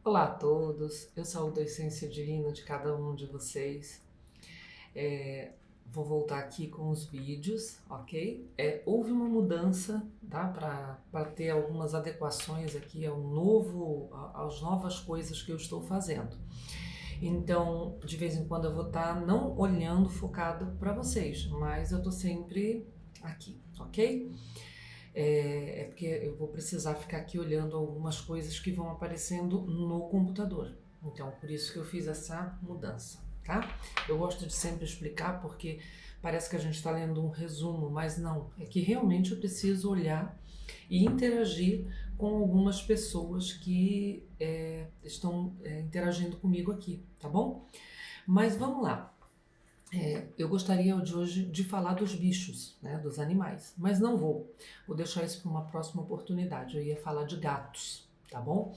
Olá a todos, eu saúdo a essência divina de cada um de vocês. Vou voltar aqui com os vídeos, ok? Houve uma mudança, tá? Para ter algumas adequações aqui às novas coisas que eu estou fazendo. Então, de vez em quando eu vou estar não olhando focado para vocês, mas eu tô sempre aqui, ok? Porque eu vou precisar ficar aqui olhando algumas coisas que vão aparecendo no computador. Então, por isso que eu fiz essa mudança, tá? Eu gosto de sempre explicar porque parece que a gente está lendo um resumo, mas não. É que realmente eu preciso olhar e interagir com algumas pessoas que estão interagindo comigo aqui, tá bom? Mas vamos lá. Eu gostaria de hoje de falar dos bichos, né, dos animais, mas não vou. Vou deixar isso para uma próxima oportunidade. Eu ia falar de gatos, tá bom?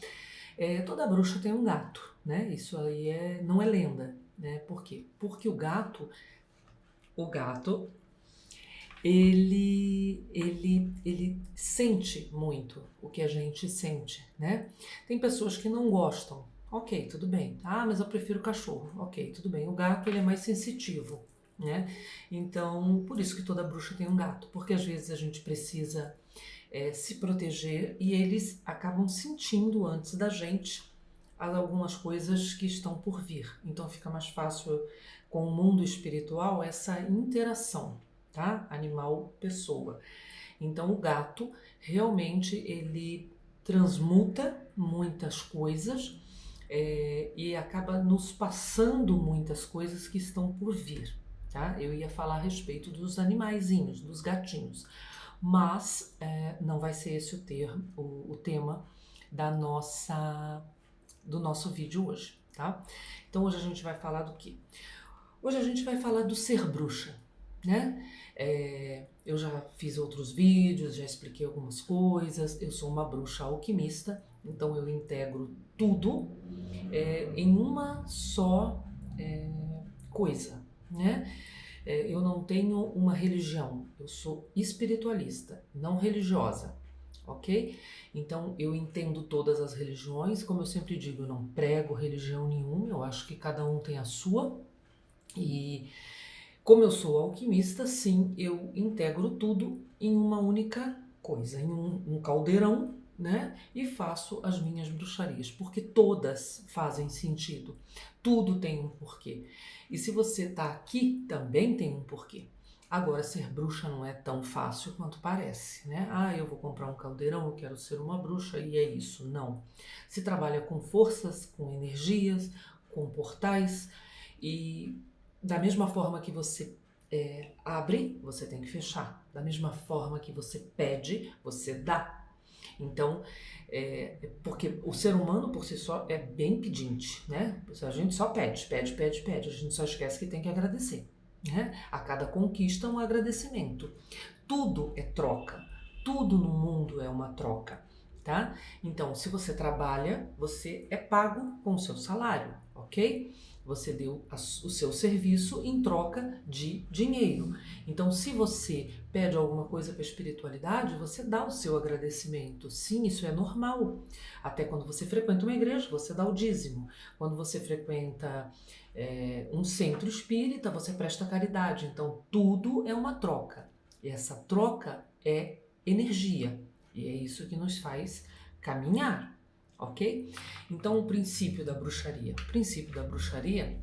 Toda bruxa tem um gato, né? Isso aí não é lenda, né? Por quê? Porque o gato, ele sente muito o que a gente sente, né? Tem pessoas que não gostam. Ok, tudo bem. Ah, mas eu prefiro cachorro. Ok, tudo bem. O gato, ele é mais sensitivo, né? Então, por isso que toda bruxa tem um gato. Porque às vezes a gente precisa se proteger e eles acabam sentindo antes da gente algumas coisas que estão por vir. Então fica mais fácil com o mundo espiritual essa interação, tá? Animal-pessoa. Então o gato realmente ele transmuta muitas coisas e acaba nos passando muitas coisas que estão por vir, tá? Eu ia falar a respeito dos animaizinhos, dos gatinhos, mas não vai ser esse o tema da do nosso vídeo hoje, tá? Então hoje a gente vai falar do quê? Hoje a gente vai falar do ser bruxa, né? Eu já fiz outros vídeos, já expliquei algumas coisas. Eu sou uma bruxa alquimista, então eu integro tudo em uma só coisa, né? Eu não tenho uma religião, eu sou espiritualista, não religiosa, ok? Então eu entendo todas as religiões, como eu sempre digo, eu não prego religião nenhuma, eu acho que cada um tem a sua, e como eu sou alquimista, sim, eu integro tudo em uma única coisa, em um caldeirão, né? E faço as minhas bruxarias, porque todas fazem sentido. Tudo tem um porquê. E se você tá aqui, também tem um porquê. Agora, ser bruxa não é tão fácil quanto parece, né? Ah, eu vou comprar um caldeirão, eu quero ser uma bruxa e é isso. Não. Se trabalha com forças, com energias, com portais e da mesma forma que você abre, você tem que fechar. Da mesma forma que você pede, você dá. Então, porque o ser humano por si só é bem pedinte, né? A gente só pede, pede, pede, pede. A gente só esquece que tem que agradecer, né? A cada conquista um agradecimento. Tudo é troca. Tudo no mundo é uma troca, tá? Então, se você trabalha, você é pago com o seu salário, ok? Você deu o seu serviço em troca de dinheiro. Então, se você pede alguma coisa para a espiritualidade, você dá o seu agradecimento. Sim, isso é normal. Até quando você frequenta uma igreja, você dá o dízimo. Quando você frequenta um centro espírita, você presta caridade. Então, tudo é uma troca. E essa troca é energia. E é isso que nos faz caminhar, ok? Então, o princípio da bruxaria. O princípio da bruxaria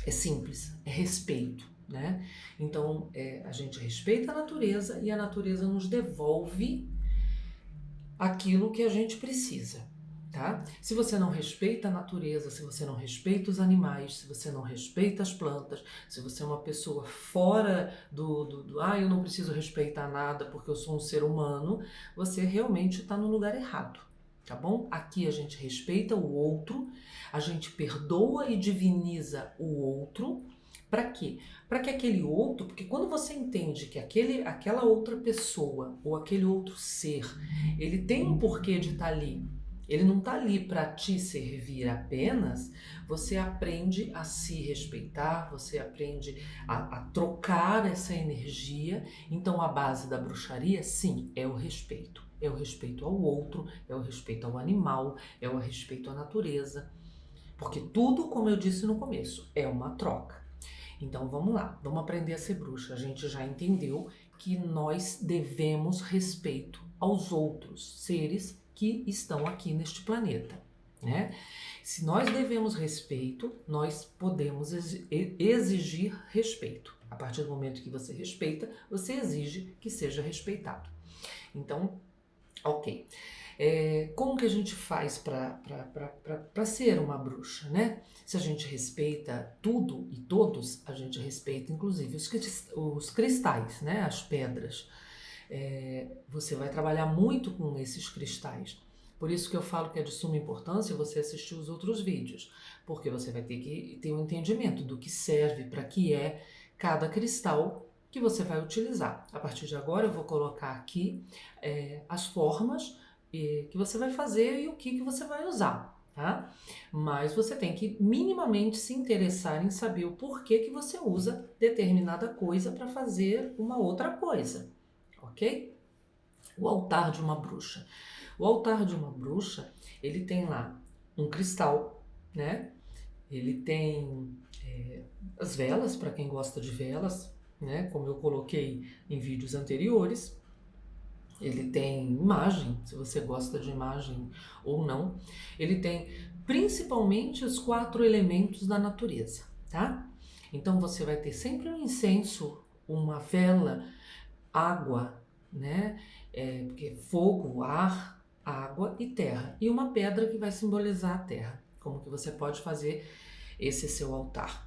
é simples, é respeito, né? Então, a gente respeita a natureza e a natureza nos devolve aquilo que a gente precisa, tá? Se você não respeita a natureza, se você não respeita os animais, se você não respeita as plantas, se você é uma pessoa fora eu não preciso respeitar nada porque eu sou um ser humano, você realmente está no lugar errado, tá bom? Aqui a gente respeita o outro, a gente perdoa e diviniza o outro. Para quê? Para que aquele outro, porque quando você entende que aquela outra pessoa ou aquele outro ser, ele tem um porquê de estar ali, ele não está ali para te servir apenas, você aprende a se respeitar, você aprende a trocar essa energia. Então a base da bruxaria, sim, é o respeito. é o respeito ao outro, é o respeito ao animal, é o respeito à natureza. Porque tudo, como eu disse no começo, é uma troca. Então vamos lá, vamos aprender a ser bruxa. A gente já entendeu que nós devemos respeito aos outros seres que estão aqui neste planeta, né? Se nós devemos respeito, nós podemos exigir respeito. A partir do momento que você respeita, você exige que seja respeitado. Então, ok. Como que a gente faz para ser uma bruxa, né? Se a gente respeita tudo e todos, a gente respeita inclusive os cristais, né? As pedras. Você vai trabalhar muito com esses cristais. Por isso que eu falo que é de suma importância você assistir os outros vídeos, porque você vai ter que ter um entendimento do que serve, para que é cada cristal que você vai utilizar. A partir de agora eu vou colocar aqui as formas que você vai fazer e o que você vai usar, tá? Mas você tem que minimamente se interessar em saber o porquê que você usa determinada coisa para fazer uma outra coisa, ok? O altar de uma bruxa. O altar de uma bruxa, ele tem lá um cristal, né? Ele tem as velas, para quem gosta de velas, né? Como eu coloquei em vídeos anteriores. Ele tem imagem, se você gosta de imagem ou não. Ele tem principalmente os 4 elementos da natureza, tá? Então você vai ter sempre um incenso, uma vela, água, né? Porque fogo, ar, água e terra. E uma pedra que vai simbolizar a terra. Como que você pode fazer esse seu altar?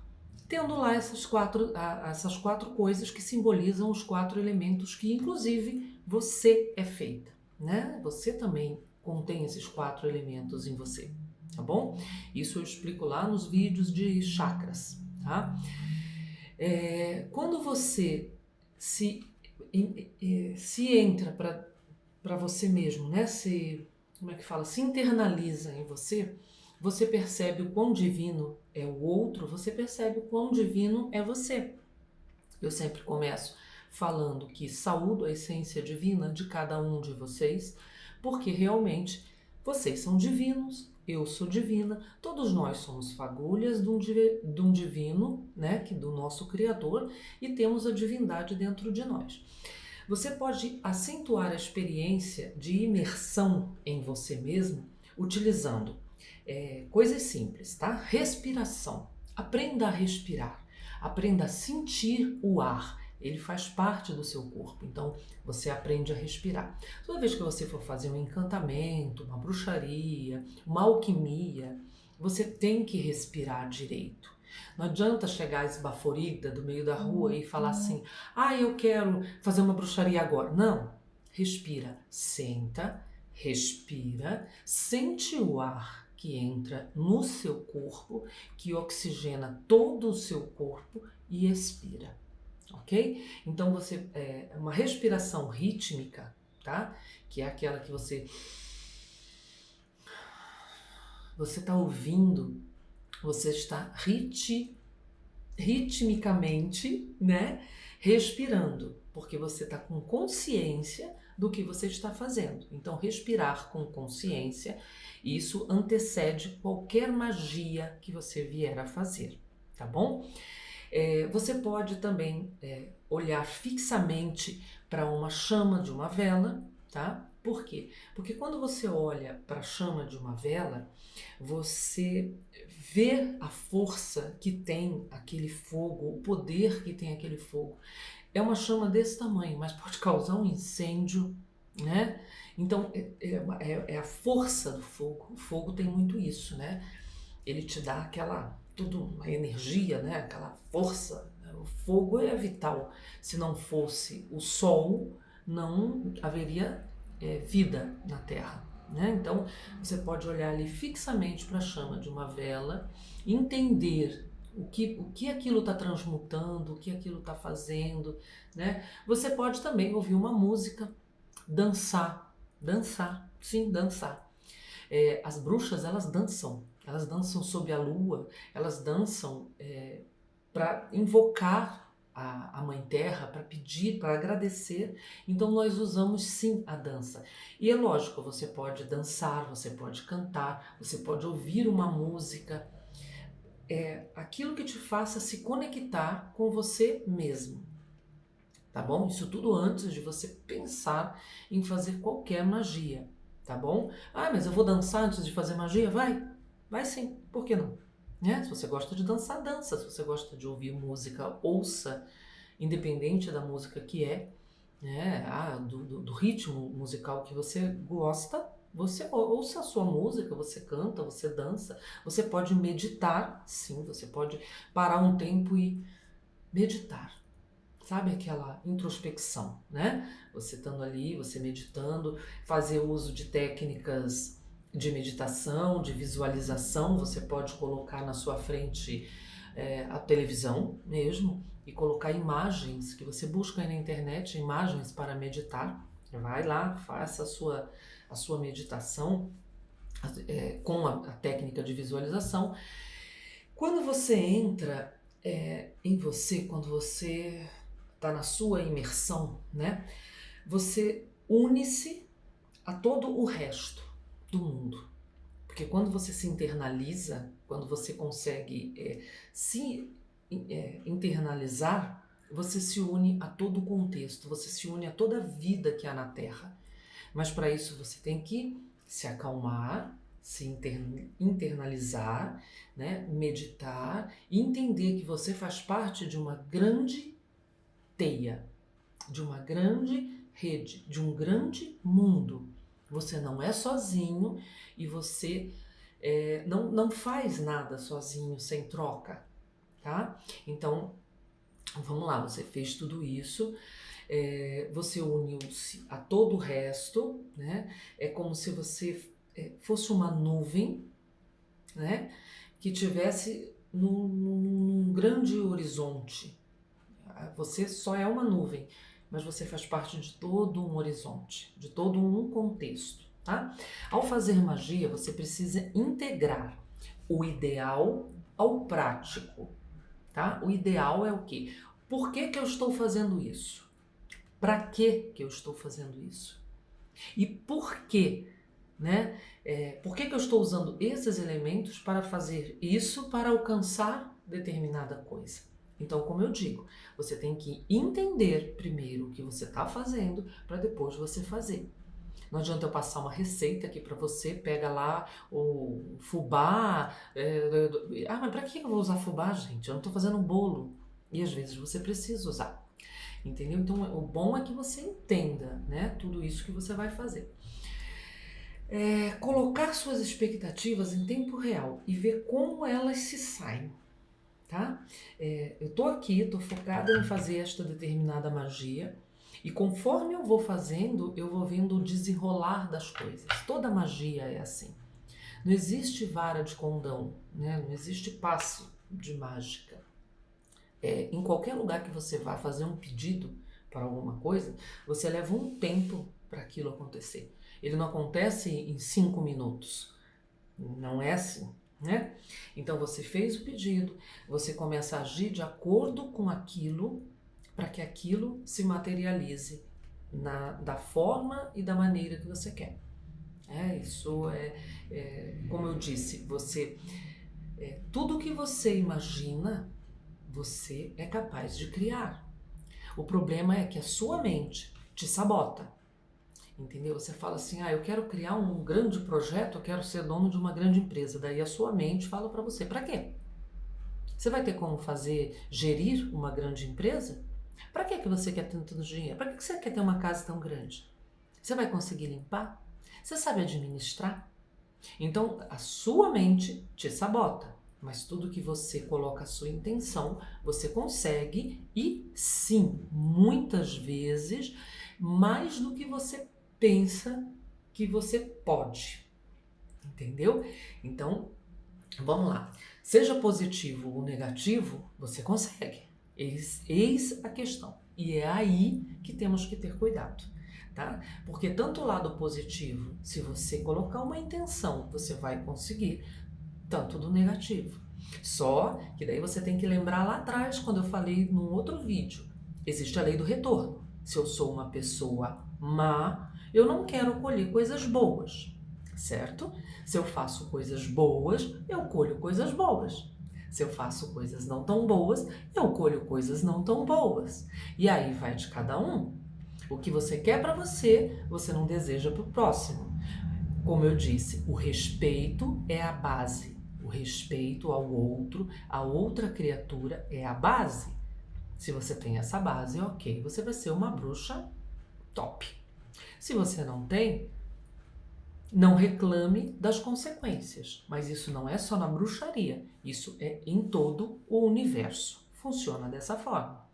Tendo lá essas quatro coisas que simbolizam os 4 elementos que, inclusive, você é feita, né? Você também contém esses 4 elementos em você, tá bom? Isso eu explico lá nos vídeos de chakras, tá? Quando você se entra para você mesmo, né? Como é que fala? Se internaliza em você, você percebe o quão divino é o outro, você percebe o quão divino é você. Eu sempre começo falando que saúdo a essência divina de cada um de vocês, porque realmente vocês são divinos, eu sou divina, todos nós somos fagulhas de um divino, né, do nosso Criador, e temos a divindade dentro de nós. Você pode acentuar a experiência de imersão em você mesmo utilizando coisas simples, tá? Respiração. Aprenda a respirar. Aprenda a sentir o ar. Ele faz parte do seu corpo, então você aprende a respirar. Toda vez que você for fazer um encantamento, uma bruxaria, uma alquimia, você tem que respirar direito. Não adianta chegar esbaforida do meio da rua e falar assim: eu quero fazer uma bruxaria agora. Não, respira, senta, respira, sente o ar que entra no seu corpo, que oxigena todo o seu corpo e expira, ok? Então uma respiração rítmica, tá? Que é aquela que você está ouvindo, você está ritmicamente, né, respirando, porque você está com consciência do que você está fazendo. Então, respirar com consciência, isso antecede qualquer magia que você vier a fazer, tá bom? Você pode também olhar fixamente para uma chama de uma vela, tá? Por quê? Porque quando você olha para a chama de uma vela, você vê a força que tem aquele fogo, o poder que tem aquele fogo. É uma chama desse tamanho, mas pode causar um incêndio, né? Então, é a força do fogo. O fogo tem muito isso, né? Ele te dá uma energia, né? Aquela força. O fogo é vital. Se não fosse o sol, não haveria vida na Terra, né? Então, você pode olhar ali fixamente para a chama de uma vela, entender o que aquilo está transmutando, o que aquilo está fazendo, né? Você pode também ouvir uma música, dançar, sim, dançar. As bruxas, elas dançam sob a lua, elas dançam para invocar a Mãe Terra, para pedir, para agradecer. Então nós usamos sim a dança. E é lógico, você pode dançar, você pode cantar, você pode ouvir uma música, aquilo que te faça se conectar com você mesmo, tá bom? Isso tudo antes de você pensar em fazer qualquer magia, tá bom? Ah, mas eu vou dançar antes de fazer magia? Vai sim, por que não? Né? Se você gosta de dançar, dança. Se você gosta de ouvir música, ouça, independente da música que é, né? Do ritmo musical que você gosta, você ouça a sua música, você canta, você dança. Você pode meditar, sim, você pode parar um tempo e meditar. Sabe aquela introspecção, né? Você estando ali, você meditando, fazer uso de técnicas de meditação, de visualização. Você pode colocar na sua frente a televisão mesmo e colocar imagens que você busca aí na internet, imagens para meditar. Vai lá, faça a sua meditação com a técnica de visualização. Quando você entra em você, quando você está na sua imersão, né? Você une-se a todo o resto do mundo. Porque quando você se internaliza, quando você consegue se internalizar, você se une a todo o contexto, você se une a toda a vida que há na Terra. Mas para isso você tem que se acalmar, se internalizar, né? Meditar e entender que você faz parte de uma grande teia, de uma grande rede, de um grande mundo. Você não é sozinho e você não faz nada sozinho, sem troca, tá? Então, vamos lá, você fez tudo isso, você uniu-se a todo o resto, né? É como se você fosse uma nuvem, né? Que tivesse num grande horizonte. Você só é uma nuvem, mas você faz parte de todo um horizonte, de todo um contexto, tá? Ao fazer magia, você precisa integrar o ideal ao prático, tá? O ideal é o quê? Por que eu estou fazendo isso? Para que eu estou fazendo isso? E por quê? Né? Por que eu estou usando esses elementos para fazer isso, para alcançar determinada coisa? Então, como eu digo, você tem que entender primeiro o que você está fazendo para depois você fazer. Não adianta eu passar uma receita aqui para você, pega lá o fubá. Mas para que eu vou usar fubá, gente? Eu não estou fazendo um bolo. E às vezes você precisa usar. Entendeu? Então, o bom é que você entenda, né, tudo isso que você vai fazer. Colocar suas expectativas em tempo real e ver como elas se saem, tá? Eu tô aqui, tô focada em fazer esta determinada magia e conforme eu vou fazendo, eu vou vendo o desenrolar das coisas. Toda magia é assim. Não existe vara de condão, né? Não existe passe de mágica. Em qualquer lugar que você vá fazer um pedido para alguma coisa, você leva um tempo para aquilo acontecer. Ele não acontece em 5 minutos. Não é assim, né? Então você fez o pedido, você começa a agir de acordo com aquilo, para que aquilo se materialize da forma e da maneira que você quer. Isso como eu disse, tudo que você imagina, você é capaz de criar. O problema é que a sua mente te sabota. Entendeu? Você fala assim, eu quero criar um grande projeto, eu quero ser dono de uma grande empresa. Daí a sua mente fala para você, para quê? Você vai ter como gerir uma grande empresa? Para que você quer tanto dinheiro? Para que você quer ter uma casa tão grande? Você vai conseguir limpar? Você sabe administrar? Então a sua mente te sabota, mas tudo que você coloca a sua intenção, você consegue e sim, muitas vezes, mais do que você pensa que você pode, entendeu? Então, vamos lá. Seja positivo ou negativo, você consegue. Eis a questão. E é aí que temos que ter cuidado, tá? Porque tanto o lado positivo, se você colocar uma intenção, você vai conseguir. tanto do negativo. Só que daí você tem que lembrar lá atrás, quando eu falei num outro vídeo, existe a lei do retorno. Se eu sou uma pessoa má, eu não quero colher coisas boas, certo? Se eu faço coisas boas, eu colho coisas boas. Se eu faço coisas não tão boas, eu colho coisas não tão boas. E aí vai de cada um. O que você quer para você, você não deseja para o próximo. Como eu disse, o respeito é a base. O respeito ao outro, a outra criatura é a base. Se você tem essa base, ok, você vai ser uma bruxa top. Se você não tem, não reclame das consequências. Mas isso não é só na bruxaria, isso é em todo o universo. Funciona dessa forma,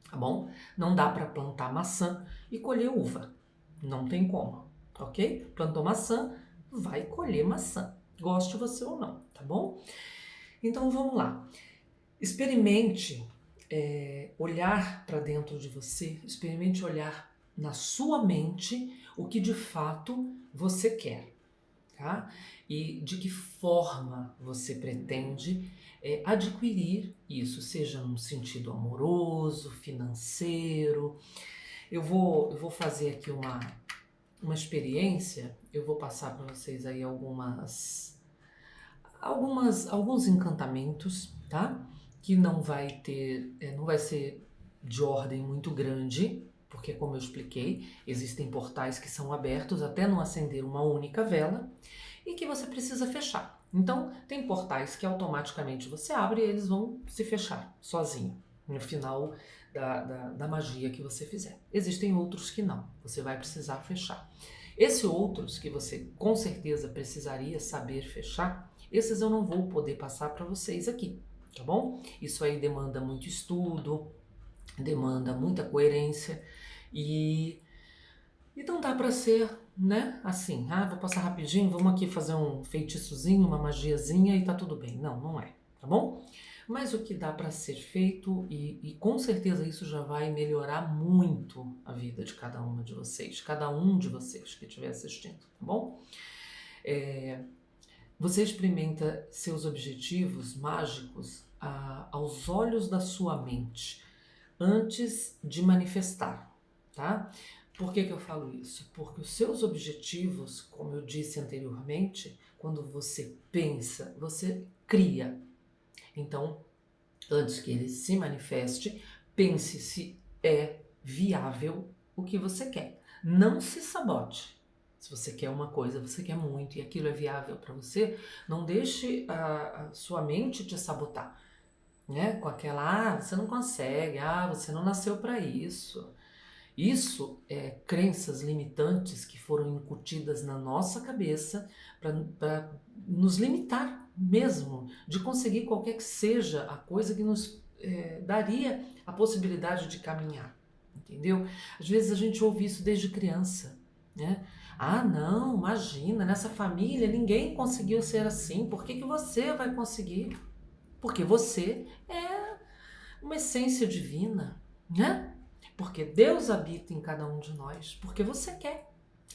tá bom? Não dá para plantar maçã e colher uva. Não tem como, ok? Plantou maçã, vai colher maçã, goste você ou não, tá bom? Então vamos lá. Experimente olhar para dentro de você, experimente olhar na sua mente o que de fato você quer, tá? E de que forma você pretende adquirir isso, seja num sentido amoroso, financeiro. Eu vou fazer aqui uma experiência, eu vou passar para vocês aí alguns encantamentos, tá? Que não vai ter, não vai ser de ordem muito grande, porque como eu expliquei, existem portais que são abertos até não acender uma única vela e que você precisa fechar. Então, tem portais que automaticamente você abre e eles vão se fechar sozinho no final da magia que você fizer. Existem outros que não, você vai precisar fechar. Esses outros que você com certeza precisaria saber fechar, esses eu não vou poder passar para vocês aqui, tá bom? Isso aí demanda muito estudo, demanda muita coerência e não dá para ser, né, assim, vou passar rapidinho, vamos aqui fazer um feitiçozinho, uma magiazinha e tá tudo bem. Não, não é, tá bom? Mas o que dá para ser feito e com certeza isso já vai melhorar muito a vida de cada uma de vocês, cada um de vocês que estiver assistindo, tá bom? Você experimenta seus objetivos mágicos aos olhos da sua mente, antes de manifestar, tá? Por que eu falo isso? Porque os seus objetivos, como eu disse anteriormente, quando você pensa, você cria. Então, antes que ele se manifeste, pense se é viável o que você quer. Não se sabote. Se você quer uma coisa, você quer muito e aquilo é viável para você, não deixe a sua mente te sabotar, né? Com aquela, você não consegue, você não nasceu para isso. Isso é crenças limitantes que foram incutidas na nossa cabeça para nos limitar mesmo de conseguir qualquer que seja a coisa que nos daria a possibilidade de caminhar, entendeu? Às vezes a gente ouve isso desde criança, né? Não, imagina, nessa família ninguém conseguiu ser assim, por que você vai conseguir? Porque você é uma essência divina, né? Porque Deus habita em cada um de nós, porque você quer.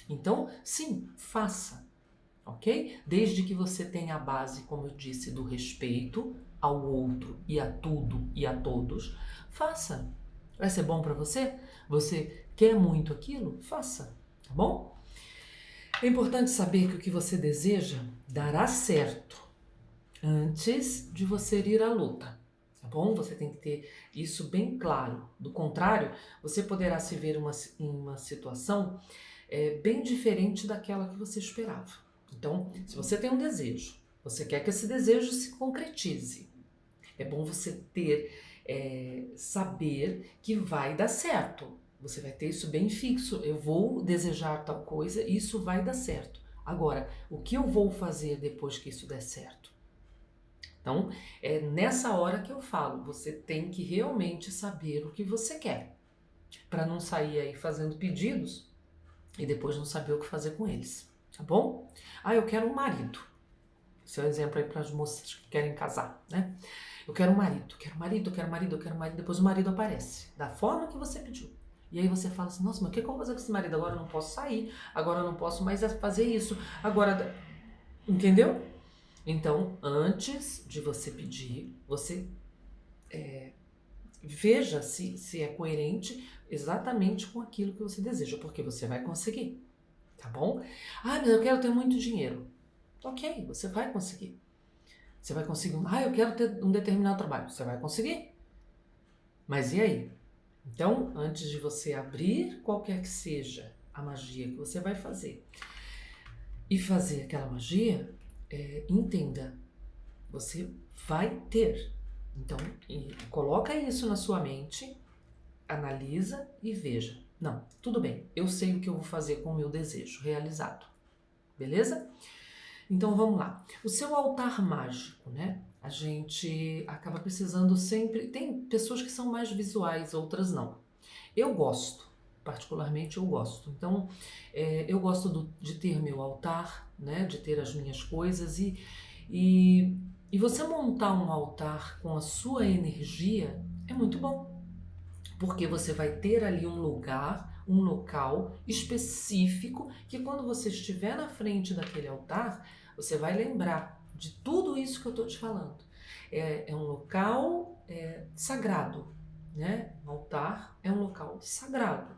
Então, sim, faça, ok? Desde que você tenha a base, como eu disse, do respeito ao outro e a tudo e a todos, faça. Vai ser bom para você? Você quer muito aquilo? Faça, tá bom? É importante saber que o que você deseja dará certo antes de você ir à luta. Tá bom? Você tem que ter isso bem claro. Do contrário, você poderá se ver em uma situação bem diferente daquela que você esperava. Então, se você tem um desejo, você quer que esse desejo se concretize, é bom você saber que vai dar certo. Você vai ter isso bem fixo. Eu vou desejar tal coisa e isso vai dar certo. Agora, o que eu vou fazer depois que isso der certo? Então, é nessa hora que eu falo, você tem que realmente saber o que você quer, para não sair aí fazendo pedidos e depois não saber o que fazer com eles, tá bom? Eu quero um marido. Esse é um exemplo aí para as moças que querem casar, né? Eu quero um marido, quero marido, quero marido, quero marido. Depois o marido aparece, da forma que você pediu. E aí você fala assim, nossa, mas o que eu vou fazer com esse marido? Agora eu não posso sair, agora eu não posso mais fazer isso, agora... Entendeu? Então, antes de você pedir, você veja se é coerente exatamente com aquilo que você deseja, porque você vai conseguir, tá bom? Ah, mas eu quero ter muito dinheiro. Ok, você vai conseguir. Você vai conseguir. Ah, eu quero ter um determinado trabalho. Você vai conseguir. Mas e aí? Então, antes de você abrir qualquer que seja a magia que você vai fazer e fazer aquela magia, entenda, você vai ter. Então, coloca isso na sua mente, analisa e veja. Não, tudo bem, eu sei o que eu vou fazer com o meu desejo realizado. Beleza? Então vamos lá. O seu altar mágico, né? A gente acaba precisando sempre. Tem pessoas que são mais visuais, outras não. Eu gosto, particularmente eu gosto. Então, eu gosto de ter meu altar, né? De ter as minhas coisas e você montar um altar com a sua energia é muito bom, porque você vai ter ali um lugar, um local específico que quando você estiver na frente daquele altar, você vai lembrar de tudo isso que eu estou te falando. É um local sagrado, né? Um altar é um local sagrado,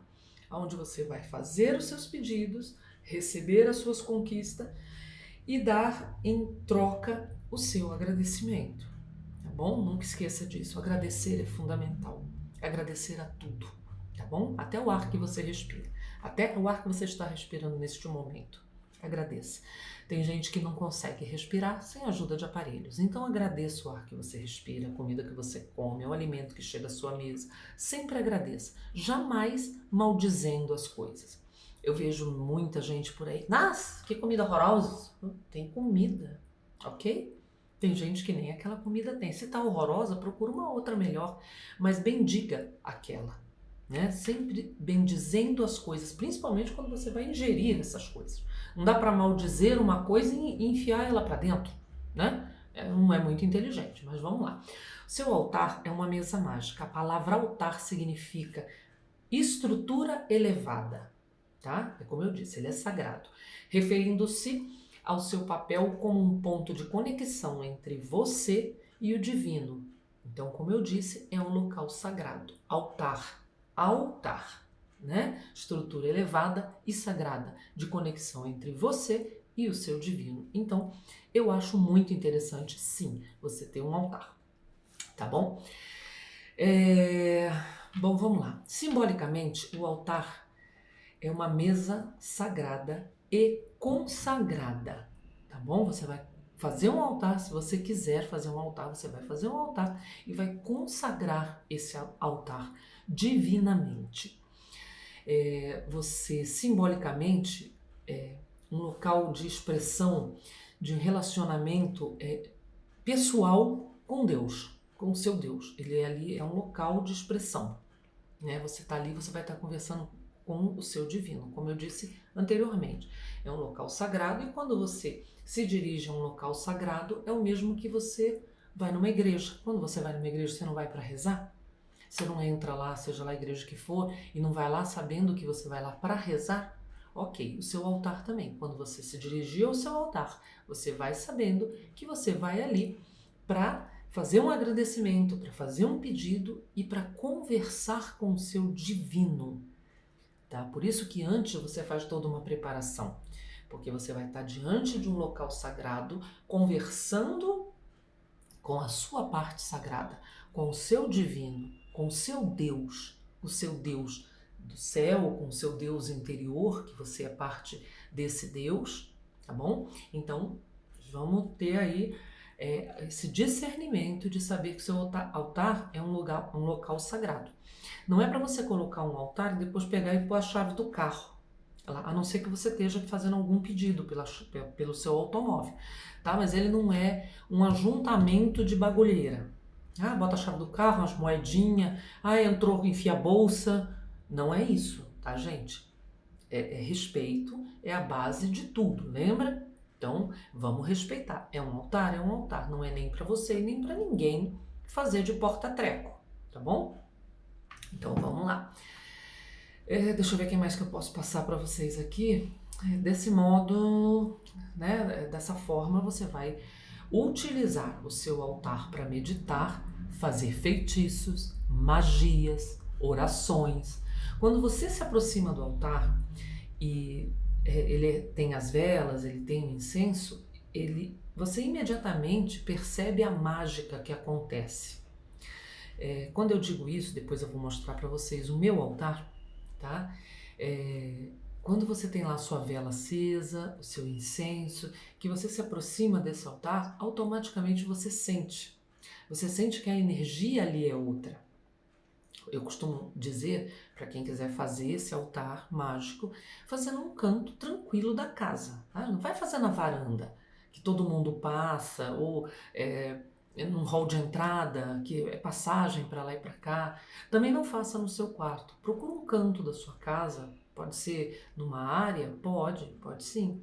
onde você vai fazer os seus pedidos, receber as suas conquistas e dar em troca o seu agradecimento, tá bom? Nunca esqueça disso, agradecer é fundamental. Agradecer a tudo, tá bom? Até o ar que você respira, até o ar que você está respirando neste momento. Agradeça. Tem gente que não consegue respirar sem a ajuda de aparelhos, então agradeça o ar que você respira, a comida que você come, o alimento que chega à sua mesa. Sempre agradeça, jamais maldizendo as coisas. Eu vejo muita gente por aí, nossa, que comida horrorosa. Tem comida, ok? Tem gente que nem aquela comida tem. Se tá horrorosa, procura uma outra melhor, mas bendiga aquela, né? Sempre bendizendo as coisas, principalmente quando você vai ingerir essas coisas. Não dá para maldizer uma coisa e enfiar ela para dentro, né? Não é muito inteligente, mas vamos lá. O seu altar é uma mesa mágica. A palavra altar significa estrutura elevada, tá? É como eu disse, ele é sagrado, referindo-se ao seu papel como um ponto de conexão entre você e o divino. Então, como eu disse, é um local sagrado, altar, né? Estrutura elevada e sagrada de conexão entre você e o seu divino. Então, eu acho muito interessante, sim, você ter um altar, tá bom? Bom, vamos lá. Simbolicamente, o altar é uma mesa sagrada e consagrada, tá bom? Você vai fazer um altar, se você quiser fazer um altar, você vai fazer um altar e vai consagrar esse altar divinamente. Você, simbolicamente, um local de expressão, de relacionamento pessoal com Deus, com o seu Deus. Ele ali é um local de expressão, né? Você está ali, você vai estar conversando com o seu divino, como eu disse anteriormente. É um local sagrado e quando você se dirige a um local sagrado, é o mesmo que você vai numa igreja. Quando você vai numa igreja, você não vai para rezar? Você não entra lá, seja lá a igreja que for, e não vai lá sabendo que você vai lá para rezar? Ok, o seu altar também. Quando você se dirigir ao seu altar, você vai sabendo que você vai ali para fazer um agradecimento, para fazer um pedido e para conversar com o seu divino. Tá? Por isso que antes você faz toda uma preparação, porque você vai estar diante de um local sagrado, conversando com a sua parte sagrada, com o seu divino, com o seu Deus do céu, com o seu Deus interior, que você é parte desse Deus, tá bom? Então, vamos ter aí esse discernimento de saber que o seu altar é um local sagrado. Não é para você colocar um altar e depois pegar e pôr a chave do carro, a não ser que você esteja fazendo algum pedido pelo seu automóvel, tá? Mas ele não é um ajuntamento de bagulheira. Ah, bota a chave do carro, umas moedinhas, entrou, enfia a bolsa. Não é isso, tá, gente? É respeito, é a base de tudo, lembra? Então, vamos respeitar. É um altar, não é nem para você e nem para ninguém fazer de porta-treco, tá bom? Então, vamos lá. Deixa eu ver o que mais que eu posso passar para vocês aqui. Desse modo, né, dessa forma, você vai utilizar o seu altar para meditar, fazer feitiços, magias, orações. Quando você se aproxima do altar e ele tem as velas, ele tem o incenso, você imediatamente percebe a mágica que acontece. Quando eu digo isso, depois eu vou mostrar para vocês o meu altar, tá? Quando você tem lá a sua vela acesa, o seu incenso, que você se aproxima desse altar, automaticamente você sente. Você sente que a energia ali é outra. Eu costumo dizer, para quem quiser fazer esse altar mágico, fazendo um canto tranquilo da casa. Tá? Não vai fazer na varanda, que todo mundo passa, ou num hall de entrada, que é passagem para lá e para cá. Também não faça no seu quarto. Procura um canto da sua casa, pode ser numa área, pode sim,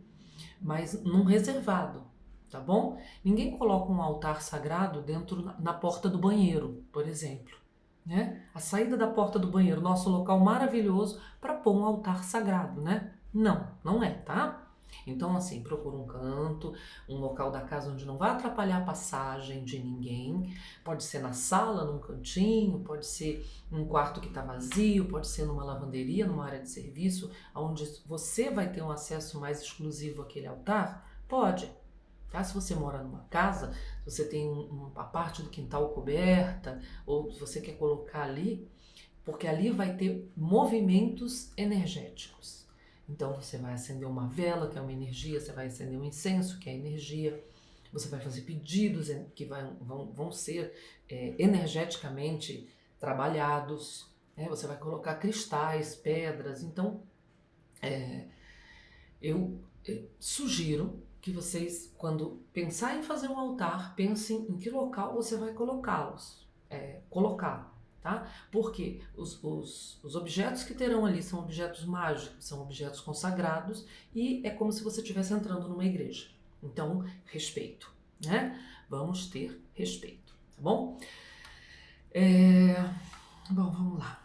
mas num reservado, tá bom? Ninguém coloca um altar sagrado dentro na porta do banheiro, por exemplo. Né? A saída da porta do banheiro, nosso local maravilhoso para pôr um altar sagrado, né? Não é, tá? Então, assim, procura um canto, um local da casa onde não vai atrapalhar a passagem de ninguém. Pode ser na sala, num cantinho, pode ser num quarto que está vazio, pode ser numa lavanderia, numa área de serviço, onde você vai ter um acesso mais exclusivo àquele altar. Pode. Tá? Se você mora numa casa, se você tem uma parte do quintal coberta, ou se você quer colocar ali, porque ali vai ter movimentos energéticos. Então você vai acender uma vela, que é uma energia, você vai acender um incenso, que é energia, você vai fazer pedidos que vão ser energeticamente trabalhados, né? Você vai colocar cristais, pedras. Então eu sugiro que vocês, quando pensar em fazer um altar, pensem em que local você vai colocar, tá? Porque os objetos que terão ali são objetos mágicos, são objetos consagrados e é como se você estivesse entrando numa igreja. Então, respeito, né? Vamos ter respeito, tá bom? Bom, vamos lá.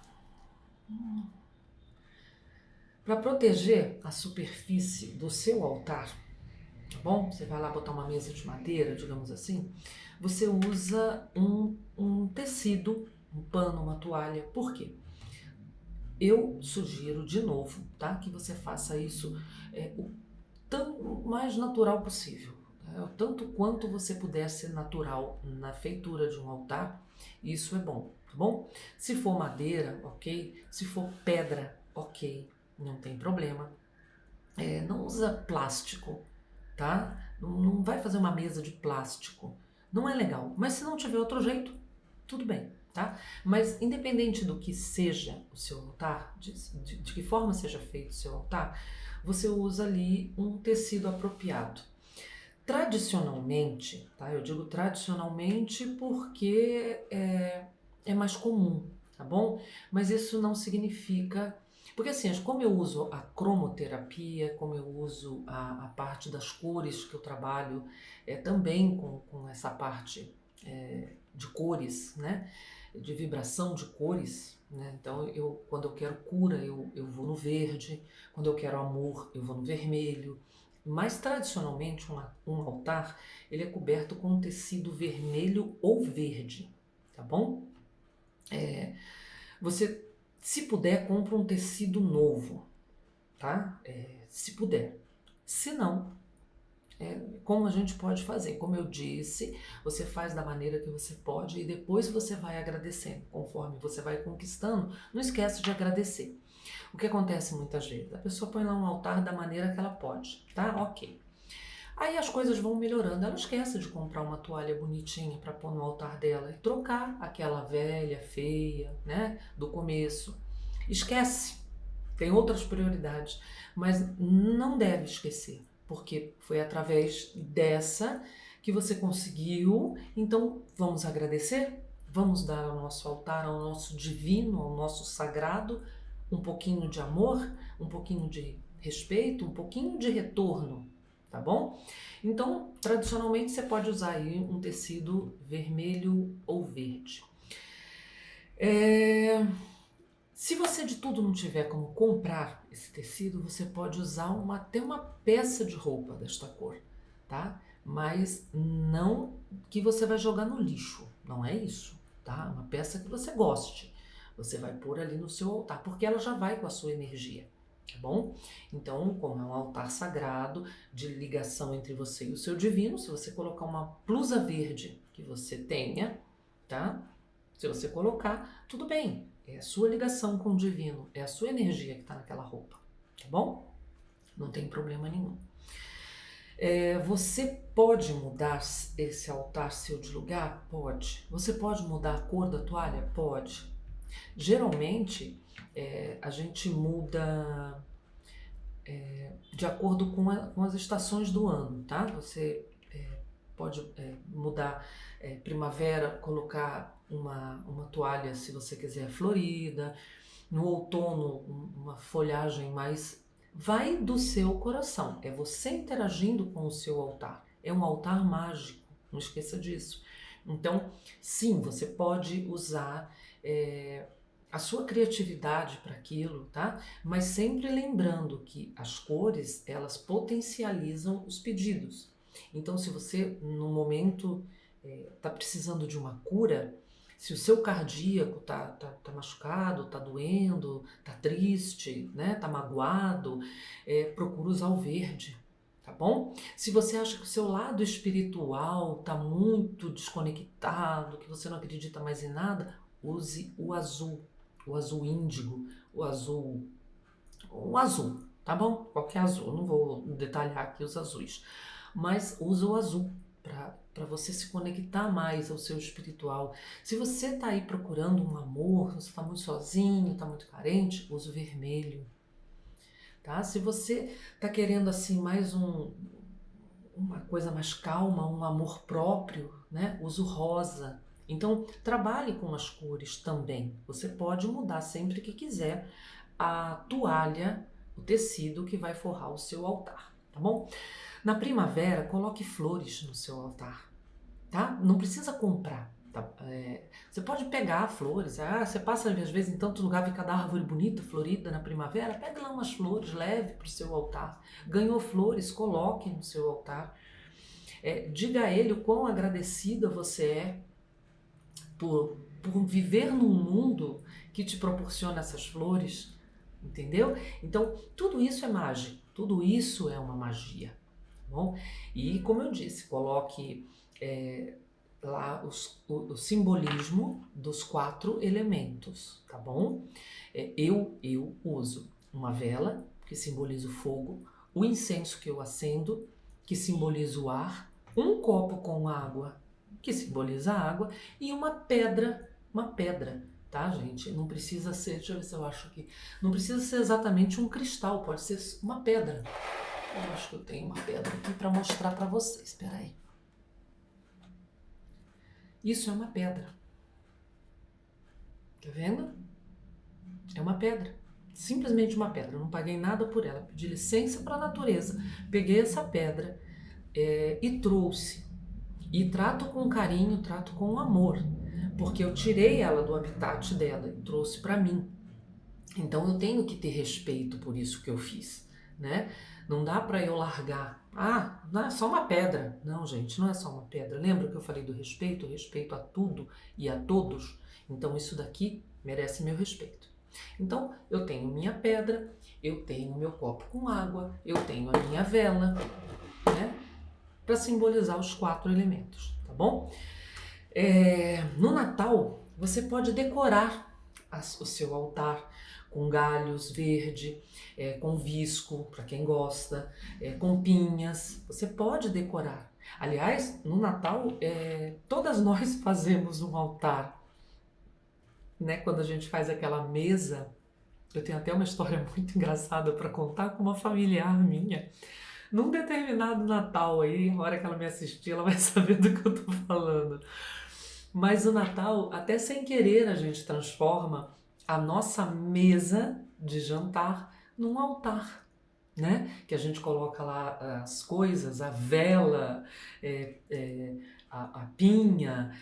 Para proteger a superfície do seu altar, tá bom? Você vai lá botar uma mesa de madeira, digamos assim, você usa um tecido, um pano, uma toalha. Por quê? Eu sugiro de novo, tá? Que você faça isso o tanto mais natural possível. Tá? O tanto quanto você puder ser natural na feitura de um altar, isso é bom, tá bom? Se for madeira, ok. Se for pedra, ok. Não tem problema. Não usa plástico, tá? Não vai fazer uma mesa de plástico. Não é legal. Mas se não tiver outro jeito, tudo bem, tá? Mas independente do que seja o seu altar, de que forma seja feito o seu altar, você usa ali um tecido apropriado. Tradicionalmente, tá? Eu digo tradicionalmente porque é mais comum, tá bom? Mas isso não significa. Porque assim, como eu uso a cromoterapia, como eu uso a parte das cores que eu trabalho também com essa parte de cores, né? De vibração de cores, né? Então, quando eu quero cura, eu vou no verde, quando eu quero amor, eu vou no vermelho. Mas tradicionalmente um altar ele é coberto com um tecido vermelho ou verde, tá bom? Você, se puder, compra um tecido novo, tá? Se puder. Se não, como a gente pode fazer? Como eu disse, você faz da maneira que você pode e depois você vai agradecendo. Conforme você vai conquistando, não esquece de agradecer. O que acontece muitas vezes? A pessoa põe lá um altar da maneira que ela pode, tá? Ok. Aí as coisas vão melhorando. Ela esquece de comprar uma toalha bonitinha para pôr no altar dela e trocar aquela velha, feia, né, do começo. Esquece. Tem outras prioridades, mas não deve esquecer, porque foi através dessa que você conseguiu. Então, vamos agradecer? Vamos dar ao nosso altar, ao nosso divino, ao nosso sagrado, um pouquinho de amor, um pouquinho de respeito, um pouquinho de retorno, tá bom? Então, tradicionalmente você pode usar aí um tecido vermelho ou verde. Se você de tudo não tiver como comprar esse tecido, você pode usar até uma peça de roupa desta cor, tá? mas não que você vai jogar no lixo, não é isso, tá? Uma peça que você goste, você vai pôr ali no seu altar, porque ela já vai com a sua energia, tá bom? Então, como é um altar sagrado de ligação entre você e o seu divino, se você colocar uma blusa verde que você tenha, tá? Se você colocar, tudo bem, é a sua ligação com o divino, é a sua energia que está naquela roupa, tá bom? Não tem problema nenhum. Você pode mudar esse altar seu de lugar? Pode. Você pode mudar a cor da toalha? Pode. Geralmente, a gente muda de acordo com as estações do ano, tá? Você pode mudar primavera, colocar uma toalha, se você quiser, florida. No outono, uma folhagem mais... Vai do seu coração, é você interagindo com o seu altar. É um altar mágico, não esqueça disso. Então, sim, você pode usar a sua criatividade para aquilo, tá? Mas sempre lembrando que as cores, elas potencializam os pedidos. Então, se você, no momento, está precisando de uma cura, se o seu cardíaco tá machucado, tá doendo, tá triste, né, tá magoado, procura usar o verde, tá bom? Se você acha que o seu lado espiritual tá muito desconectado, que você não acredita mais em nada, use o azul índigo, o azul, tá bom? Qualquer azul, não vou detalhar aqui os azuis, mas usa o azul para você se conectar mais ao seu espiritual. Se você está aí procurando um amor, você está muito sozinho, está muito carente, usa o vermelho, tá? Se você está querendo assim mais uma coisa mais calma, um amor próprio, né? Usa o rosa. Então, trabalhe com as cores também. Você pode mudar sempre que quiser a toalha, o tecido que vai forrar o seu altar, tá bom? Na primavera, coloque flores no seu altar, tá? Não precisa comprar. Tá? Você pode pegar flores, você passa às vezes em tanto lugar, vê cada árvore bonita, florida na primavera, pega lá umas flores, leve para o seu altar. Ganhou flores, coloque no seu altar. Diga a ele o quão agradecida você é por viver num mundo que te proporciona essas flores, entendeu? Então, tudo isso é mágico, tudo isso é uma magia. Bom, e como eu disse, coloque lá o simbolismo dos 4 elementos, tá bom? Eu uso uma vela, que simboliza o fogo, o incenso que eu acendo, que simboliza o ar, um copo com água, que simboliza a água, e uma pedra, tá, gente? Não precisa ser, deixa eu ver se eu acho aqui, não precisa ser exatamente um cristal, pode ser uma pedra. Eu acho que eu tenho uma pedra aqui para mostrar para vocês. Espera aí. Isso é uma pedra. Tá vendo? É uma pedra. Simplesmente uma pedra. Eu não paguei nada por ela. Pedi licença para a natureza. Peguei essa pedra e trouxe. E trato com carinho, trato com amor. Porque eu tirei ela do habitat dela e trouxe para mim. Então eu tenho que ter respeito por isso que eu fiz, né? Não dá para eu largar. Não é só uma pedra. Não, gente, não é só uma pedra. Lembra que eu falei do respeito? Respeito a tudo e a todos. Então isso daqui merece meu respeito. Então eu tenho minha pedra, eu tenho meu copo com água, eu tenho a minha vela, né? Para simbolizar os 4 elementos, tá bom? No Natal você pode decorar o seu altar com galhos verde, com visco, para quem gosta, com pinhas. Você pode decorar. Aliás, no Natal, todas nós fazemos um altar, né? Quando a gente faz aquela mesa, eu tenho até uma história muito engraçada para contar com uma familiar minha. Num determinado Natal aí, a hora que ela me assistir, ela vai saber do que eu tô falando. Mas o Natal, até sem querer, a gente transforma a nossa mesa de jantar num altar, né? Que a gente coloca lá as coisas, a vela, a pinha,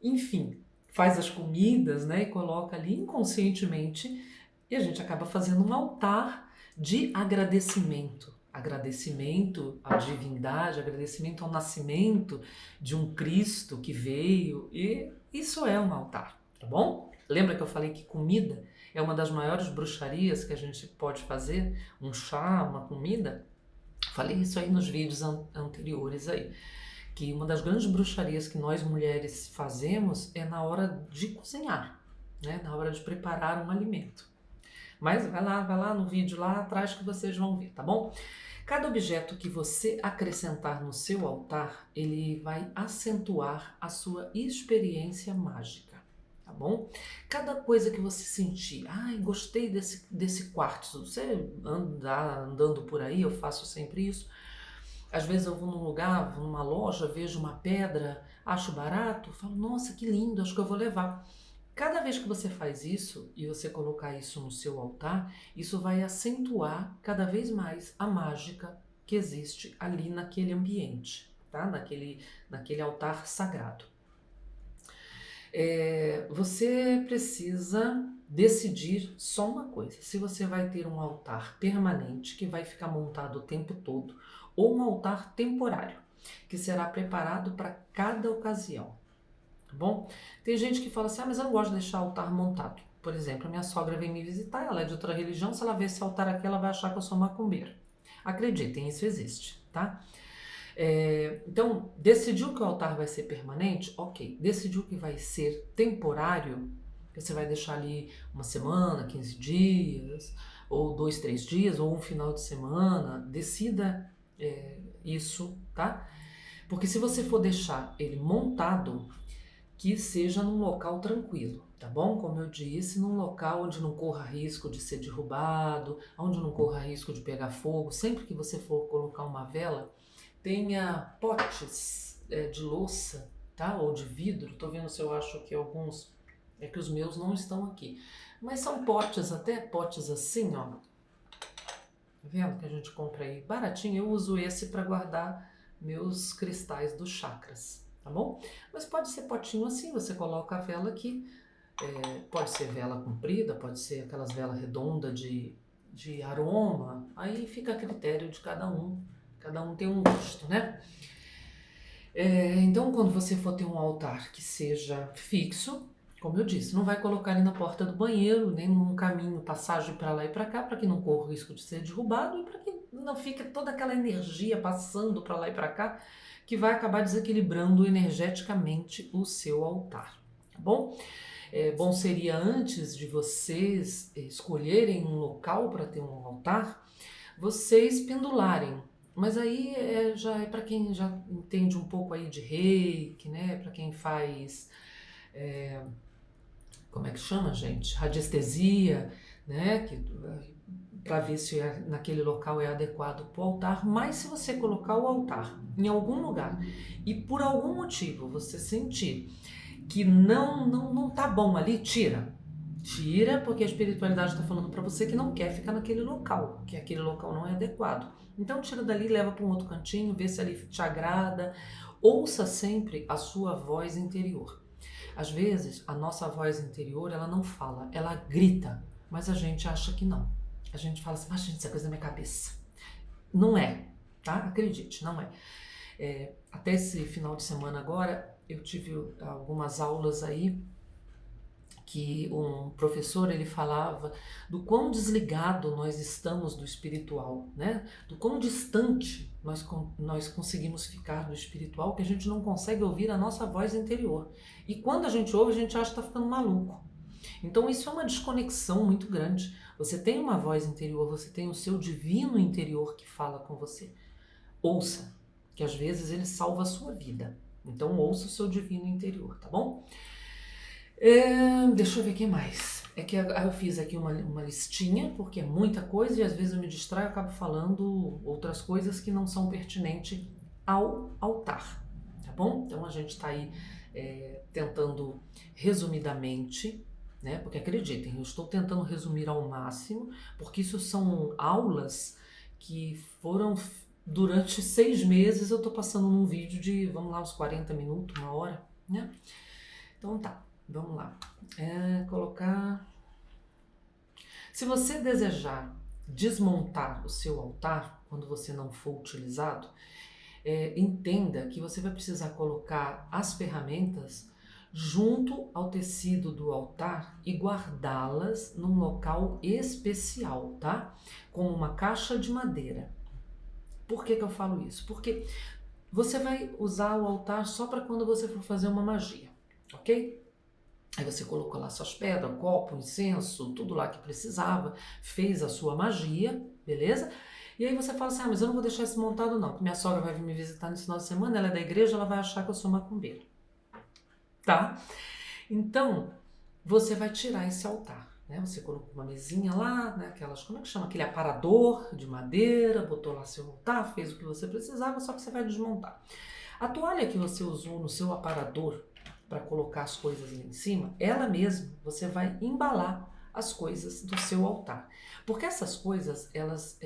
enfim, faz as comidas, né? E coloca ali inconscientemente e a gente acaba fazendo um altar de agradecimento. agradecimento à divindade, agradecimento ao nascimento de um Cristo que veio, e isso é um altar, tá bom? Lembra que eu falei que comida é uma das maiores bruxarias que a gente pode fazer? Um chá, uma comida? Falei isso aí nos vídeos anteriores aí, que uma das grandes bruxarias que nós mulheres fazemos é na hora de cozinhar, né? Na hora de preparar um alimento. Mas vai lá no vídeo lá atrás que vocês vão ver, tá bom? Cada objeto que você acrescentar no seu altar, ele vai acentuar a sua experiência mágica, tá bom? Cada coisa que você sentir, ai, gostei desse quartzo, você andando por aí, eu faço sempre isso. Às vezes eu vou num lugar, vou numa loja, vejo uma pedra, acho barato, falo, nossa, que lindo, acho que eu vou levar. Cada vez que você faz isso e você colocar isso no seu altar, isso vai acentuar cada vez mais a mágica que existe ali naquele ambiente, tá? Naquele altar sagrado. Você precisa decidir só uma coisa: se você vai ter um altar permanente que vai ficar montado o tempo todo, ou um altar temporário que será preparado para cada ocasião. Tá bom? Tem gente que fala assim, mas eu não gosto de deixar o altar montado. Por exemplo, a minha sogra vem me visitar, ela é de outra religião, se ela ver esse altar aqui, ela vai achar que eu sou macumbeira. Acreditem, isso existe, tá? Então, decidiu que o altar vai ser permanente? Ok. Decidiu que vai ser temporário? Que você vai deixar ali uma semana, 15 dias, ou 2, 3 dias, ou um final de semana. Decida isso, tá? Porque se você for deixar ele montado, que seja num local tranquilo, tá bom? Como eu disse, num local onde não corra risco de ser derrubado, onde não corra risco de pegar fogo. Sempre que você for colocar uma vela, tenha potes de louça, tá? Ou de vidro. Tô vendo se eu acho que alguns, é que os meus não estão aqui. Mas são potes, até potes assim, ó. Tá vendo que a gente compra aí baratinho? Eu uso esse para guardar meus cristais dos chakras, tá bom? Mas pode ser potinho assim, você coloca a vela aqui, pode ser vela comprida, pode ser aquelas velas redondas de aroma, aí fica a critério de cada um tem um gosto, né? Então quando você for ter um altar que seja fixo, como eu disse, não vai colocar ali na porta do banheiro, nem num caminho, passagem para lá e para cá, para que não corra o risco de ser derrubado e para que não fique toda aquela energia passando para lá e para cá, que vai acabar desequilibrando energeticamente o seu altar, tá bom? Bom seria, antes de vocês escolherem um local para ter um altar, vocês pendularem. Mas aí já é para quem já entende um pouco aí de reiki, né? Para quem faz, como é que chama, gente? Radiestesia, né? Para ver se naquele local é adequado para o altar. Mas se você colocar o altar em algum lugar e por algum motivo você sentir que não tá bom ali, tira. Tira, porque a espiritualidade está falando para você que não quer ficar naquele local, que aquele local não é adequado. Então tira dali, leva para um outro cantinho, vê se ali te agrada. Ouça sempre a sua voz interior. Às vezes, a nossa voz interior, ela não fala, ela grita, mas a gente acha que não. A gente fala assim, mas gente, isso é coisa da minha cabeça. Não é, tá? Acredite, não é. Até esse final de semana agora, eu tive algumas aulas aí que um professor, ele falava do quão desligado nós estamos do espiritual, né? Do quão distante nós conseguimos ficar do espiritual, que a gente não consegue ouvir a nossa voz interior. E quando a gente ouve, a gente acha que está ficando maluco. Então isso é uma desconexão muito grande. Você tem uma voz interior, você tem o seu divino interior que fala com você. Ouça, que às vezes ele salva a sua vida. Então ouça o seu divino interior, tá bom? Deixa eu ver o que mais. É que eu fiz aqui uma listinha, porque é muita coisa e às vezes eu me distraio e acabo falando outras coisas que não são pertinentes ao altar, tá bom? Então a gente está aí tentando resumidamente, né? Porque acreditem, eu estou tentando resumir ao máximo, porque isso são aulas que foram durante 6 meses. Eu estou passando num vídeo de, vamos lá, uns 40 minutos, 1 hora, né? Então tá. Vamos lá, colocar... Se você desejar desmontar o seu altar, quando você não for utilizado, entenda que você vai precisar colocar as ferramentas junto ao tecido do altar e guardá-las num local especial, tá? Como uma caixa de madeira. Por que eu falo isso? Porque você vai usar o altar só para quando você for fazer uma magia, ok? Aí você colocou lá suas pedras, copo, incenso, tudo lá que precisava, fez a sua magia, beleza? E aí você fala assim, mas eu não vou deixar isso montado não, porque minha sogra vai vir me visitar nesse final de semana, ela é da igreja, ela vai achar que eu sou macumbeira, tá? Então, você vai tirar esse altar, né? Você colocou uma mesinha lá, né? Aquelas, como é que chama? Aquele aparador de madeira, botou lá seu altar, fez o que você precisava, só que você vai desmontar. A toalha que você usou no seu aparador para colocar as coisas ali em cima, ela mesma, você vai embalar as coisas do seu altar. Porque essas coisas, elas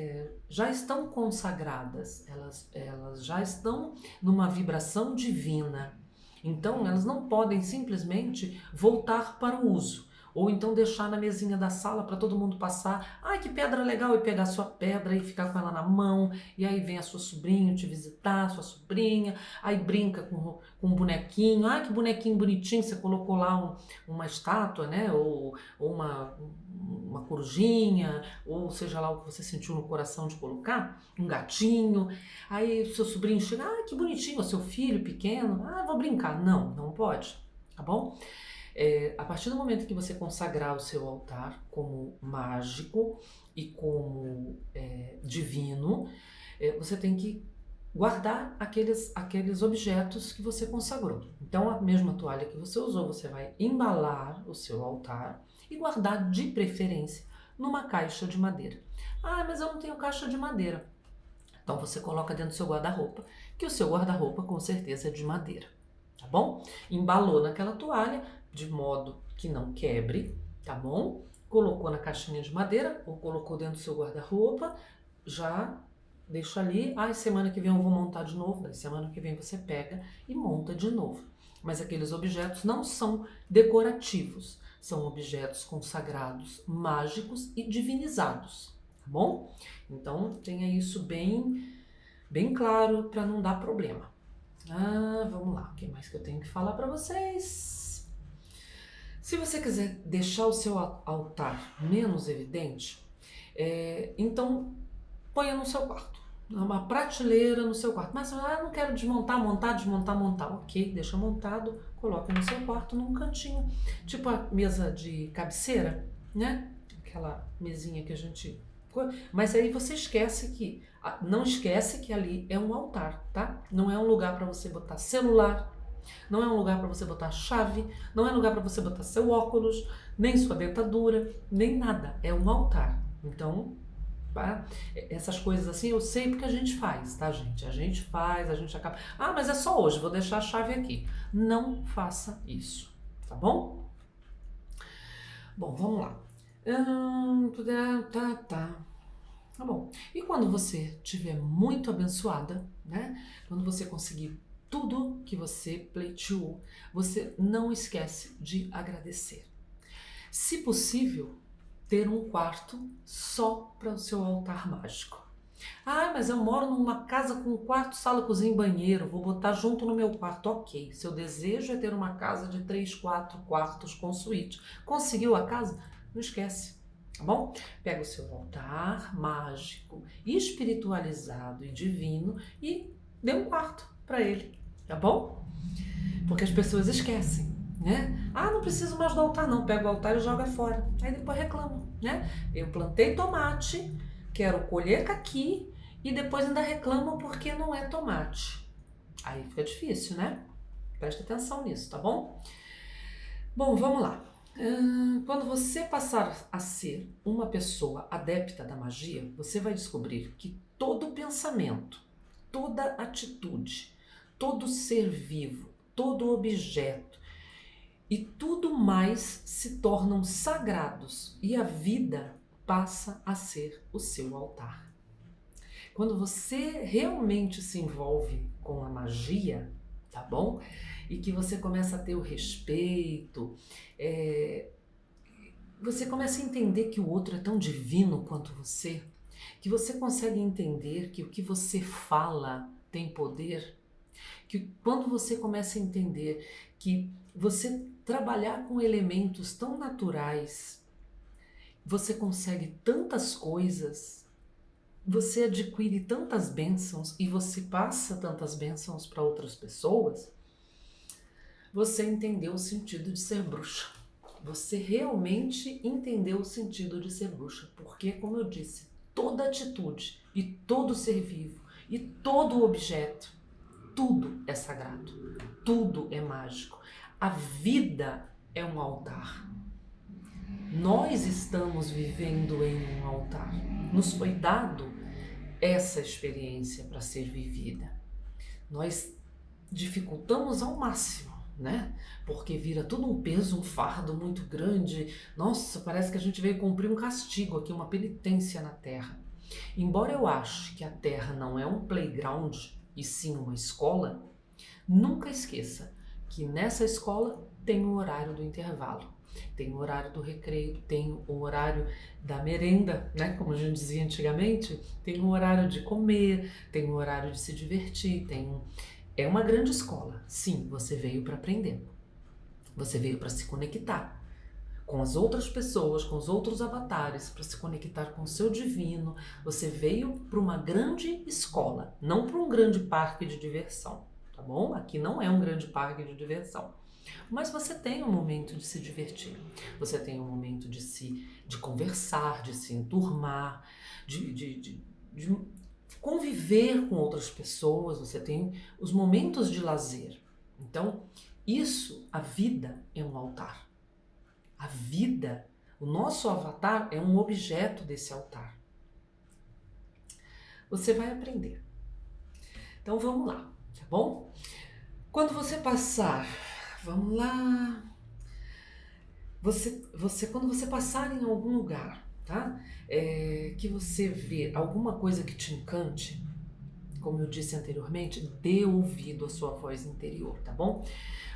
já estão consagradas, elas já estão numa vibração divina. Então, elas não podem simplesmente voltar para o uso. Ou então deixar na mesinha da sala para todo mundo passar. Ai, que pedra legal! E pegar sua pedra e ficar com ela na mão. E aí vem a sua sobrinha te visitar, sua sobrinha. Aí brinca com um bonequinho. Ai, que bonequinho bonitinho! Você colocou lá uma estátua, né? Ou uma corujinha. Ou seja lá o que você sentiu no coração de colocar. Um gatinho. Aí seu sobrinho chega. Ah, que bonitinho! O seu filho pequeno. Ah, vou brincar. Não, não pode. Tá bom? A partir do momento que você consagrar o seu altar como mágico e como divino, você tem que guardar aqueles objetos que você consagrou. Então, a mesma toalha que você usou, você vai embalar o seu altar e guardar de preferência numa caixa de madeira. Ah, mas eu não tenho caixa de madeira. Então, você coloca dentro do seu guarda-roupa, que o seu guarda-roupa com certeza é de madeira, tá bom? Embalou naquela toalha, de modo que não quebre, tá bom? Colocou na caixinha de madeira ou colocou dentro do seu guarda-roupa, já deixa ali. Ai, semana que vem eu vou montar de novo. Daí semana que vem você pega e monta de novo. Mas aqueles objetos não são decorativos, são objetos consagrados, mágicos e divinizados, tá bom? Então tenha isso bem claro para não dar problema. Vamos lá, o que mais que eu tenho que falar para vocês? Se você quiser deixar o seu altar menos evidente, então ponha no seu quarto, uma prateleira no seu quarto. Mas não quero desmontar, montar, desmontar, montar. Ok, deixa montado, coloca no seu quarto num cantinho, tipo a mesa de cabeceira, né? Aquela mesinha que a gente... Mas aí você não esquece que ali é um altar, tá? Não é um lugar para você botar celular, não é um lugar para você botar chave, não é um lugar para você botar seu óculos, nem sua dentadura, nem nada. É um altar. Então, essas coisas assim eu sei porque a gente faz, tá, gente? A gente faz, a gente acaba... mas é só hoje, vou deixar a chave aqui. Não faça isso, tá bom? Bom, vamos lá. Tá bom. E quando você estiver muito abençoada, né? Quando você conseguir tudo que você pleiteou, você não esquece de agradecer. Se possível, ter um quarto só para o seu altar mágico. Mas eu moro numa casa com quarto, sala, cozinha e banheiro, vou botar junto no meu quarto. Ok, seu desejo é ter uma casa de 3, 4 quartos com suíte. Conseguiu a casa? Não esquece, tá bom? Pega o seu altar mágico, espiritualizado e divino e dê um quarto para ele, tá bom? Porque as pessoas esquecem, né? Não preciso mais do altar não, pega o altar e joga fora. Aí depois reclamam, né? Eu plantei tomate, quero colher caqui e depois ainda reclamam porque não é tomate. Aí fica difícil, né? Presta atenção nisso, tá bom? Bom, vamos lá. Quando você passar a ser uma pessoa adepta da magia, você vai descobrir que todo pensamento, toda atitude, todo ser vivo, todo objeto e tudo mais se tornam sagrados e a vida passa a ser o seu altar. Quando você realmente se envolve com a magia, tá bom? E que você começa a ter o respeito, você começa a entender que o outro é tão divino quanto você, que você consegue entender que o que você fala tem poder, que quando você começa a entender que você trabalhar com elementos tão naturais, você consegue tantas coisas, você adquire tantas bênçãos e você passa tantas bênçãos para outras pessoas, você entendeu o sentido de ser bruxa. Você realmente entendeu o sentido de ser bruxa, porque, como eu disse, toda atitude e todo ser vivo e todo objeto, tudo é sagrado, tudo é mágico. A vida é um altar. Nós estamos vivendo em um altar. Nos foi dado essa experiência para ser vivida. Nós dificultamos ao máximo, né? Porque vira tudo um peso, um fardo muito grande. Nossa, parece que a gente veio cumprir um castigo aqui, uma penitência na Terra. Embora eu ache que a Terra não é um playground, e sim uma escola, nunca esqueça que nessa escola tem o horário do intervalo, tem o horário do recreio, tem o horário da merenda, né? Como a gente dizia antigamente, tem o horário de comer, tem o horário de se divertir, é uma grande escola. Sim, você veio para aprender. Você veio para se conectar com as outras pessoas, com os outros avatares, para se conectar com o seu divino. Você veio para uma grande escola, não para um grande parque de diversão, tá bom? Aqui não é um grande parque de diversão. Mas você tem um momento de se divertir. Você tem um momento de conversar, de se enturmar, de conviver com outras pessoas, você tem os momentos de lazer. Então, a vida é um altar. A vida, o nosso avatar é um objeto desse altar. Você vai aprender. Então, vamos lá, tá bom? Quando você passar, vamos lá, quando você passar em algum lugar, tá? Que você vê alguma coisa que te encante, como eu disse anteriormente, dê ouvido à sua voz interior, tá bom?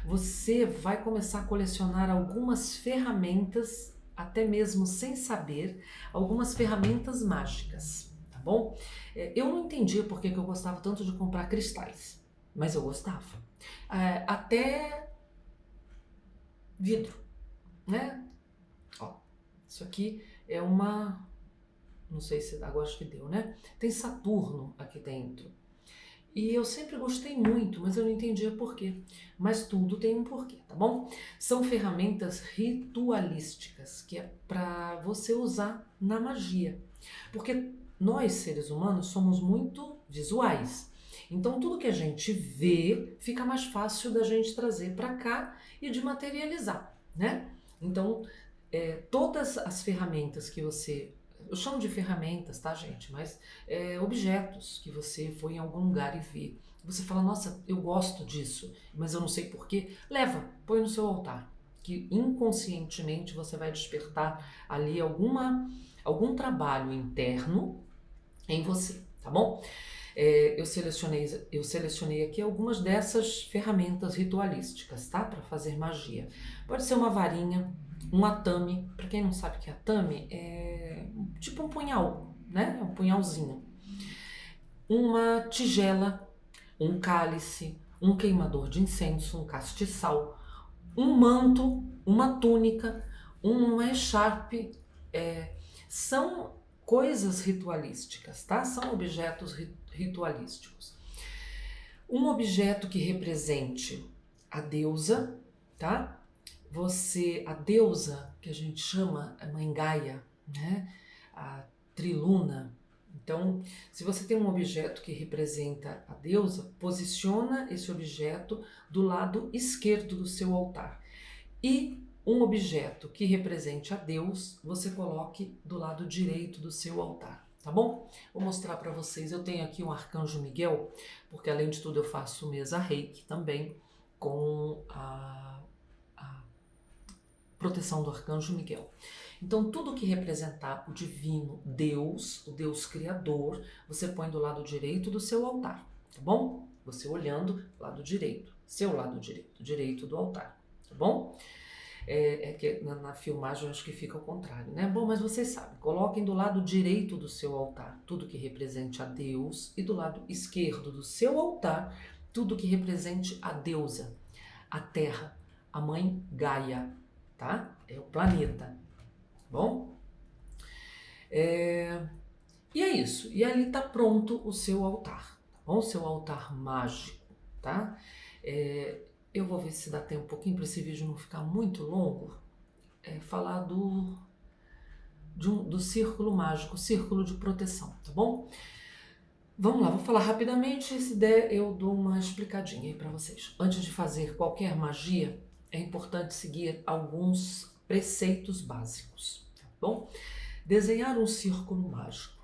Você vai começar a colecionar algumas ferramentas, até mesmo sem saber, algumas ferramentas mágicas, tá bom? Eu não entendia por que eu gostava tanto de comprar cristais, mas eu gostava. Até vidro, né? Ó, isso aqui é não sei se agora acho que deu, né? Tem Saturno aqui dentro. E eu sempre gostei muito, mas eu não entendia por quê. Mas tudo tem um porquê, tá bom? São ferramentas ritualísticas, que é para você usar na magia. Porque nós, seres humanos, somos muito visuais. Então, tudo que a gente vê fica mais fácil da gente trazer para cá e de materializar, né? Então, todas as ferramentas que você... Eu chamo de ferramentas, tá, gente? Mas objetos que você foi em algum lugar e vê. Você fala, nossa, eu gosto disso, mas eu não sei porquê. Leva, põe no seu altar. Que inconscientemente você vai despertar ali algum trabalho interno em você, tá bom? Eu selecionei aqui algumas dessas ferramentas ritualísticas, tá? Para fazer magia. Pode ser uma varinha, um atame. Para quem não sabe o que é atame, é tipo um punhal, né? É um punhalzinho. Uma tigela, um cálice, um queimador de incenso, um castiçal, um manto, uma túnica, uma echarpe. São coisas ritualísticas, tá? São objetos ritualísticos. Um objeto que represente a deusa, tá? A deusa que a gente chama a Mãe Gaia, né? A Triluna. Então, se você tem um objeto que representa a deusa, posiciona esse objeto do lado esquerdo do seu altar. E um objeto que represente a Deus, você coloque do lado direito do seu altar, tá bom? Vou mostrar para vocês. Eu tenho aqui um Arcanjo Miguel, porque além de tudo eu faço mesa reiki também com a proteção do Arcanjo Miguel. Então, tudo que representar o divino Deus, o Deus Criador, você põe do lado direito do seu altar, tá bom? Você olhando lado direito, seu lado direito, direito do altar, tá bom? É que na filmagem eu acho que fica ao contrário, né? Bom, mas vocês sabem, coloquem do lado direito do seu altar tudo que represente a Deus e do lado esquerdo do seu altar tudo que represente a deusa, a Terra, a mãe Gaia, tá? É o planeta, tá bom? E é isso, e ali tá pronto o seu altar, tá bom? O seu altar mágico, tá? Eu vou ver se dá tempo um pouquinho para esse vídeo não ficar muito longo, falar do círculo mágico, círculo de proteção, tá bom? Vamos lá, vou falar rapidamente, se der eu dou uma explicadinha aí para vocês. Antes de fazer qualquer magia, é importante seguir alguns preceitos básicos, tá bom? Desenhar um círculo mágico,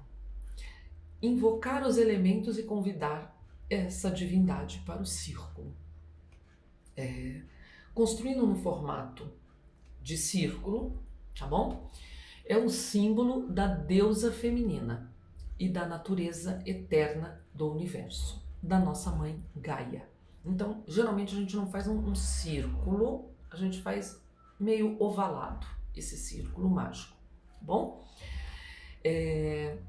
invocar os elementos e convidar essa divindade para o círculo. Construindo no formato de círculo, tá bom? É um símbolo da deusa feminina e da natureza eterna do universo, da nossa mãe Gaia. Então, geralmente a gente não faz um círculo, a gente faz meio ovalado esse círculo mágico, tá bom? Ele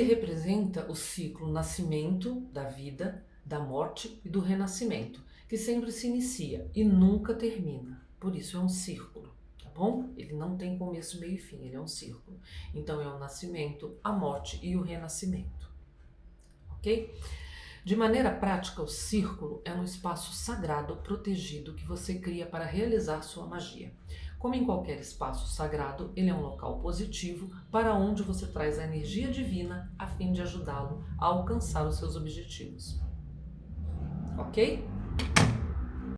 representa o ciclo nascimento da vida, da morte e do renascimento, que sempre se inicia e nunca termina. Por isso é um círculo, tá bom? Ele não tem começo, meio e fim, ele é um círculo. Então é o nascimento, a morte e o renascimento, ok? De maneira prática, o círculo é um espaço sagrado protegido que você cria para realizar sua magia. Como em qualquer espaço sagrado, ele é um local positivo para onde você traz a energia divina a fim de ajudá-lo a alcançar os seus objetivos. Ok?